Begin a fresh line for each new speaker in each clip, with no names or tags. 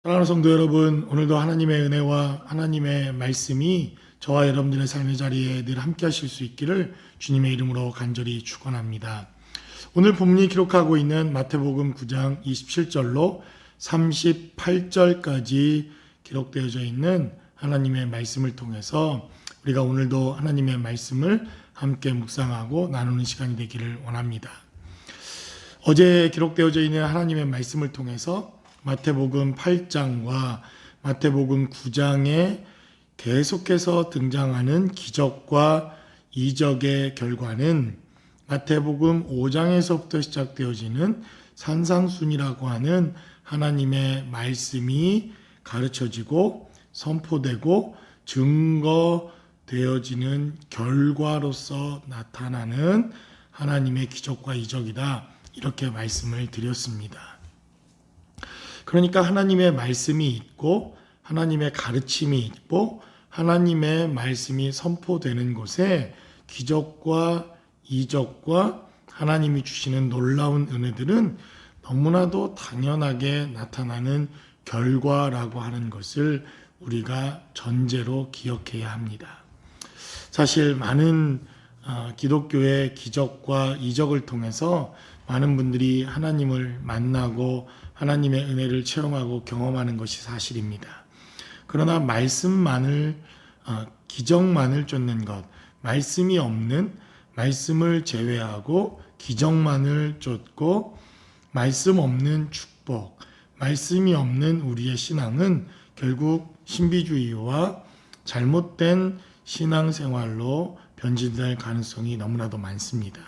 사랑하는 성도 여러분, 오늘도 하나님의 은혜와 하나님의 말씀이 저와 여러분들의 삶의 자리에 늘 함께 하실 수 있기를 주님의 이름으로 간절히 축원합니다. 오늘 본문이 기록하고 있는 마태복음 9장 27절로 38절까지 기록되어져 있는 하나님의 말씀을 통해서 우리가 오늘도 하나님의 말씀을 함께 묵상하고 나누는 시간이 되기를 원합니다. 어제 기록되어져 있는 하나님의 말씀을 통해서 마태복음 8장과 마태복음 9장에 계속해서 등장하는 기적과 이적의 결과는 마태복음 5장에서부터 시작되어지는 산상순이라고 하는 하나님의 말씀이 가르쳐지고 선포되고 증거되어지는 결과로서 나타나는 하나님의 기적과 이적이다. 이렇게 말씀을 드렸습니다. 그러니까 하나님의 말씀이 있고 하나님의 가르침이 있고 하나님의 말씀이 선포되는 곳에 기적과 이적과 하나님이 주시는 놀라운 은혜들은 너무나도 당연하게 나타나는 결과라고 하는 것을 우리가 전제로 기억해야 합니다. 사실 많은 기독교의 기적과 이적을 통해서 많은 분들이 하나님을 만나고 하나님의 은혜를 체험하고 경험하는 것이 사실입니다. 그러나 기적만을 쫓는 것, 말씀이 없는, 말씀을 제외하고 기적만을 쫓고 말씀 없는 축복, 말씀이 없는 우리의 신앙은 결국 신비주의와 잘못된 신앙생활로 변질될 가능성이 너무나도 많습니다.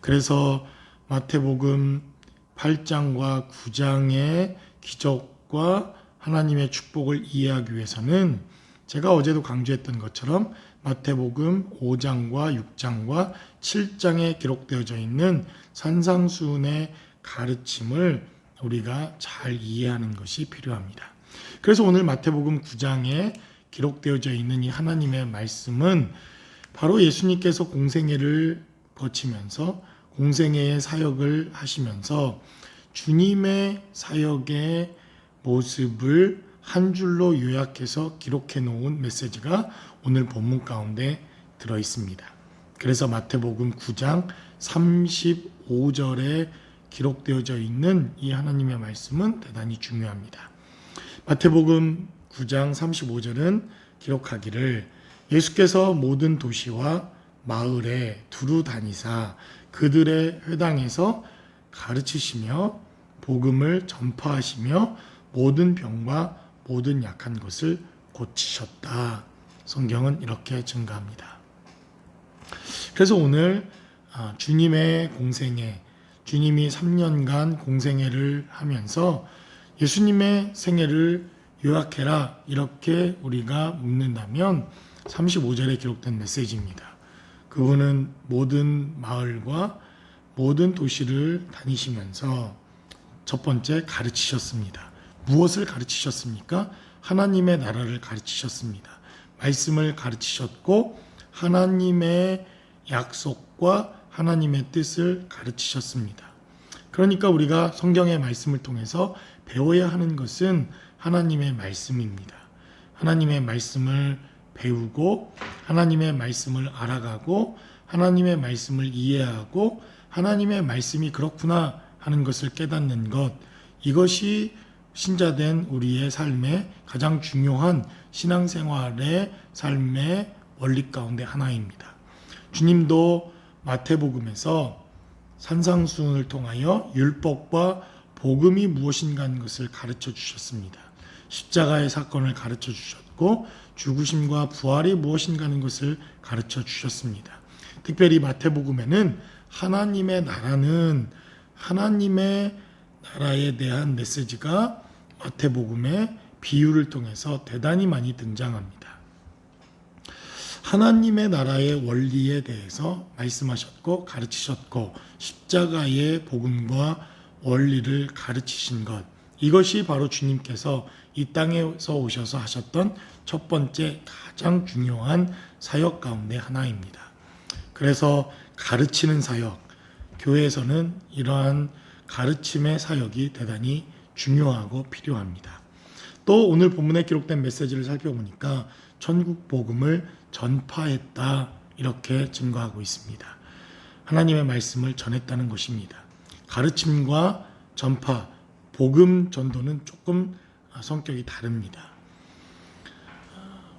그래서 마태복음 8장과 9장의 기적과 하나님의 축복을 이해하기 위해서는 제가 어제도 강조했던 것처럼 마태복음 5장과 6장과 7장에 기록되어져 있는 산상수훈의 가르침을 우리가 잘 이해하는 것이 필요합니다. 그래서 오늘 마태복음 9장에 기록되어져 있는 이 하나님의 말씀은 바로 예수님께서 공생애를 거치면서 공생애의 사역을 하시면서 주님의 사역의 모습을 한 줄로 요약해서 기록해 놓은 메시지가 오늘 본문 가운데 들어 있습니다. 그래서 마태복음 9장 35절에 기록되어져 있는 이 하나님의 말씀은 대단히 중요합니다. 마태복음 9장 35절은 기록하기를 예수께서 모든 도시와 마을에 두루 다니사 그들의 회당에서 가르치시며 복음을 전파하시며 모든 병과 모든 약한 것을 고치셨다. 성경은 이렇게 증가합니다. 그래서 오늘 주님의 공생애, 주님이 3년간 공생애를 하면서 예수님의 생애를 요약해라 이렇게 우리가 묻는다면 35절에 기록된 메시지입니다. 그분은 모든 마을과 모든 도시를 다니시면서 첫 번째 가르치셨습니다. 무엇을 가르치셨습니까? 하나님의 나라를 가르치셨습니다. 말씀을 가르치셨고 하나님의 약속과 하나님의 뜻을 가르치셨습니다. 그러니까 우리가 성경의 말씀을 통해서 배워야 하는 것은 하나님의 말씀입니다. 하나님의 말씀을 배우고 하나님의 말씀을 알아가고 하나님의 말씀을 이해하고 하나님의 말씀이 그렇구나 하는 것을 깨닫는 것, 이것이 신자된 우리의 삶의 가장 중요한 신앙생활의 삶의 원리 가운데 하나입니다. 주님도 마태복음에서 산상수훈을 통하여 율법과 복음이 무엇인가 하는 것을 가르쳐 주셨습니다. 십자가의 사건을 가르쳐 주셨고 죽으심과 부활이 무엇인가 하는 것을 가르쳐 주셨습니다. 특별히 마태복음에는 하나님의 나라에 대한 메시지가 마태복음의 비유를 통해서 대단히 많이 등장합니다. 하나님의 나라의 원리에 대해서 말씀하셨고 가르치셨고 십자가의 복음과 원리를 가르치신 것, 이것이 바로 주님께서 이 땅에서 오셔서 하셨던 첫 번째 가장 중요한 사역 가운데 하나입니다. 그래서 가르치는 사역, 교회에서는 이러한 가르침의 사역이 대단히 중요하고 필요합니다. 또 오늘 본문에 기록된 메시지를 살펴보니까 천국 복음을 전파했다 이렇게 증거하고 있습니다. 하나님의 말씀을 전했다는 것입니다. 가르침과 전파, 복음 전도는 조금 성격이 다릅니다.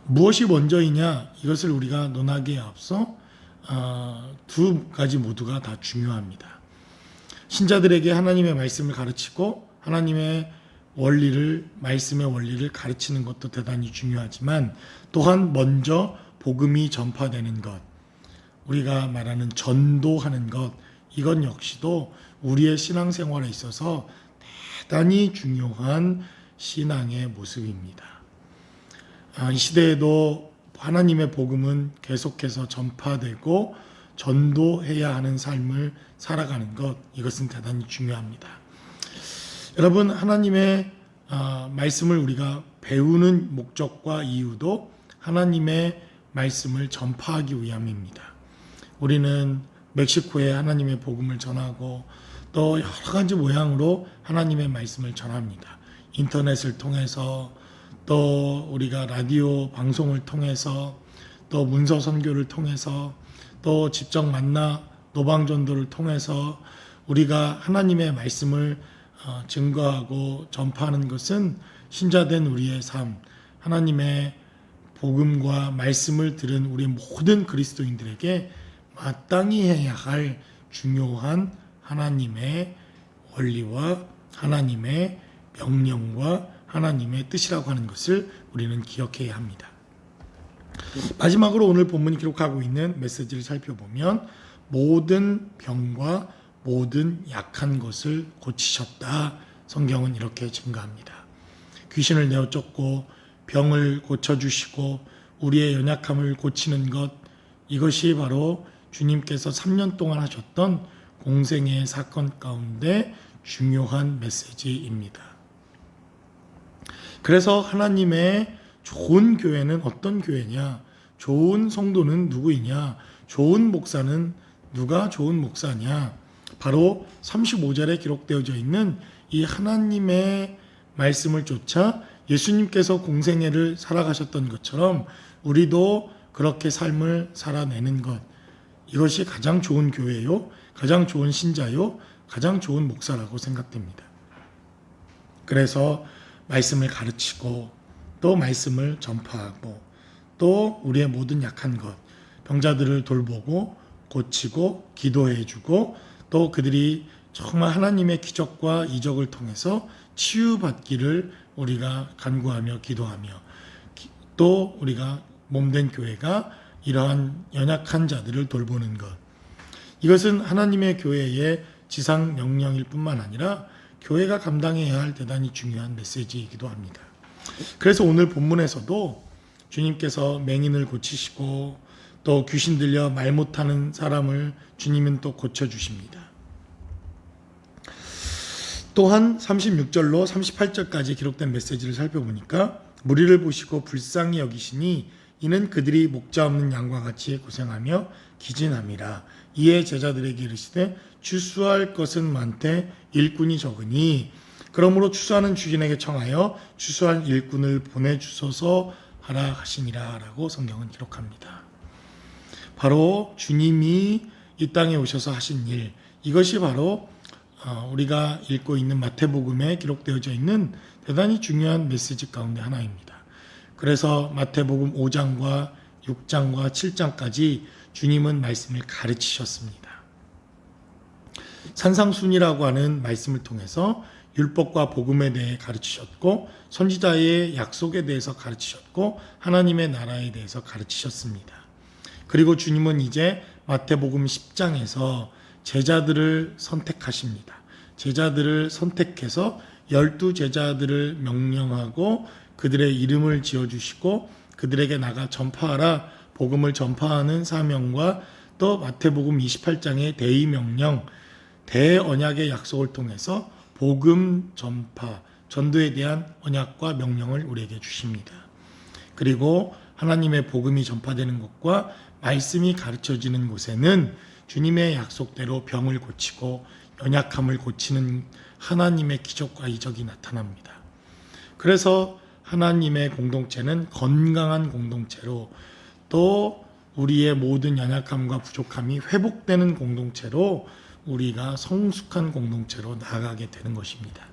무엇이 먼저이냐 이것을 우리가 논하기에 앞서 두 가지 모두가 다 중요합니다. 신자들에게 하나님의 말씀을 가르치고 하나님의 원리를, 말씀의 원리를 가르치는 것도 대단히 중요하지만 또한 먼저 복음이 전파되는 것, 우리가 말하는 전도하는 것, 이건 역시도 우리의 신앙생활에 있어서 대단히 중요한 신앙의 모습입니다. 이 시대에도 하나님의 복음은 계속해서 전파되고 전도해야 하는 삶을 살아가는 것, 이것은 대단히 중요합니다. 여러분, 하나님의 말씀을 우리가 배우는 목적과 이유도 하나님의 말씀을 전파하기 위함입니다. 우리는 멕시코에 하나님의 복음을 전하고 또 여러 가지 모양으로 하나님의 말씀을 전합니다. 인터넷을 통해서 또 우리가 라디오 방송을 통해서 또 문서 선교를 통해서 또 직접 만나 노방전도를 통해서 우리가 하나님의 말씀을 증거하고 전파하는 것은 신자된 우리의 삶, 하나님의 복음과 말씀을 들은 우리 모든 그리스도인들에게 마땅히 해야 할 중요한 하나님의 원리와 하나님의 명령과 하나님의 뜻이라고 하는 것을 우리는 기억해야 합니다. 마지막으로 오늘 본문이 기록하고 있는 메시지를 살펴보면 모든 병과 모든 약한 것을 고치셨다. 성경은 이렇게 증거합니다. 귀신을 내어 쫓고 병을 고쳐주시고 우리의 연약함을 고치는 것, 이것이 바로 주님께서 3년 동안 하셨던 공생애의 사건 가운데 중요한 메시지입니다. 그래서 하나님의 좋은 교회는 어떤 교회냐? 좋은 성도는 누구이냐? 좋은 목사는 누가 좋은 목사냐? 바로 35절에 기록되어져 있는 이 하나님의 말씀을 쫓아 예수님께서 공생애를 살아가셨던 것처럼 우리도 그렇게 삶을 살아내는 것, 이것이 가장 좋은 교회요, 가장 좋은 신자요, 가장 좋은 목사라고 생각됩니다. 그래서 말씀을 가르치고 또 말씀을 전파하고 또 우리의 모든 약한 것, 병자들을 돌보고 고치고 기도해주고 또 그들이 정말 하나님의 기적과 이적을 통해서 치유받기를 우리가 간구하며 기도하며 또 우리가 몸된 교회가 이러한 연약한 자들을 돌보는 것, 이것은 하나님의 교회의 지상 명령일 뿐만 아니라 교회가 감당해야 할 대단히 중요한 메시지이기도 합니다. 그래서 오늘 본문에서도 주님께서 맹인을 고치시고 또 귀신 들려 말 못하는 사람을 주님은 또 고쳐주십니다. 또한 36절로 38절까지 기록된 메시지를 살펴보니까 무리를 보시고 불쌍히 여기시니 이는 그들이 목자 없는 양과 같이 고생하며 기진함이라. 이에 제자들에게 이르시되 추수할 것은 많되 일꾼이 적으니 그러므로 추수하는 주인에게 청하여 추수할 일꾼을 보내주소서 하라 하시니라 라고 성경은 기록합니다. 바로 주님이 이 땅에 오셔서 하신 일, 이것이 바로 우리가 읽고 있는 마태복음에 기록되어져 있는 대단히 중요한 메시지 가운데 하나입니다. 그래서 마태복음 5장과 6장과 7장까지 주님은 말씀을 가르치셨습니다. 산상순이라고 하는 말씀을 통해서 율법과 복음에 대해 가르치셨고 선지자의 약속에 대해서 가르치셨고 하나님의 나라에 대해서 가르치셨습니다. 그리고 주님은 이제 마태복음 10장에서 제자들을 선택하십니다. 제자들을 선택해서 12제자들을 명령하고 그들의 이름을 지어주시고 그들에게 나가 전파하라, 복음을 전파하는 사명과 또 마태복음 28장의 대의명령, 대언약의 약속을 통해서 복음 전파, 전도에 대한 언약과 명령을 우리에게 주십니다. 그리고 하나님의 복음이 전파되는 곳과 말씀이 가르쳐지는 곳에는 주님의 약속대로 병을 고치고 연약함을 고치는 하나님의 기적과 이적이 나타납니다. 그래서 하나님의 공동체는 건강한 공동체로, 또 우리의 모든 연약함과 부족함이 회복되는 공동체로, 우리가 성숙한 공동체로 나아가게 되는 것입니다.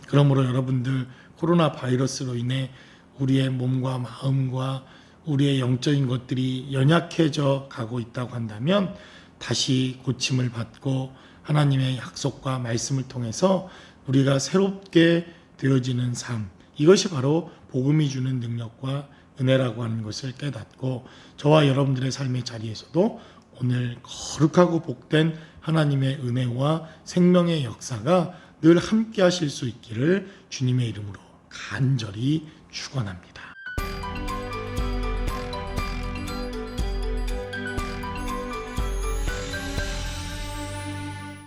그러므로 여러분들, 코로나 바이러스로 인해 우리의 몸과 마음과 우리의 영적인 것들이 연약해져 가고 있다고 한다면 다시 고침을 받고 하나님의 약속과 말씀을 통해서 우리가 새롭게 되어지는 삶, 이것이 바로 복음이 주는 능력과 은혜라고 하는 것을 깨닫고, 저와 여러분들의 삶의 자리에서도 오늘 거룩하고 복된 하나님의 은혜와 생명의 역사가 늘 함께 하실 수 있기를 주님의 이름으로 간절히 축원합니다.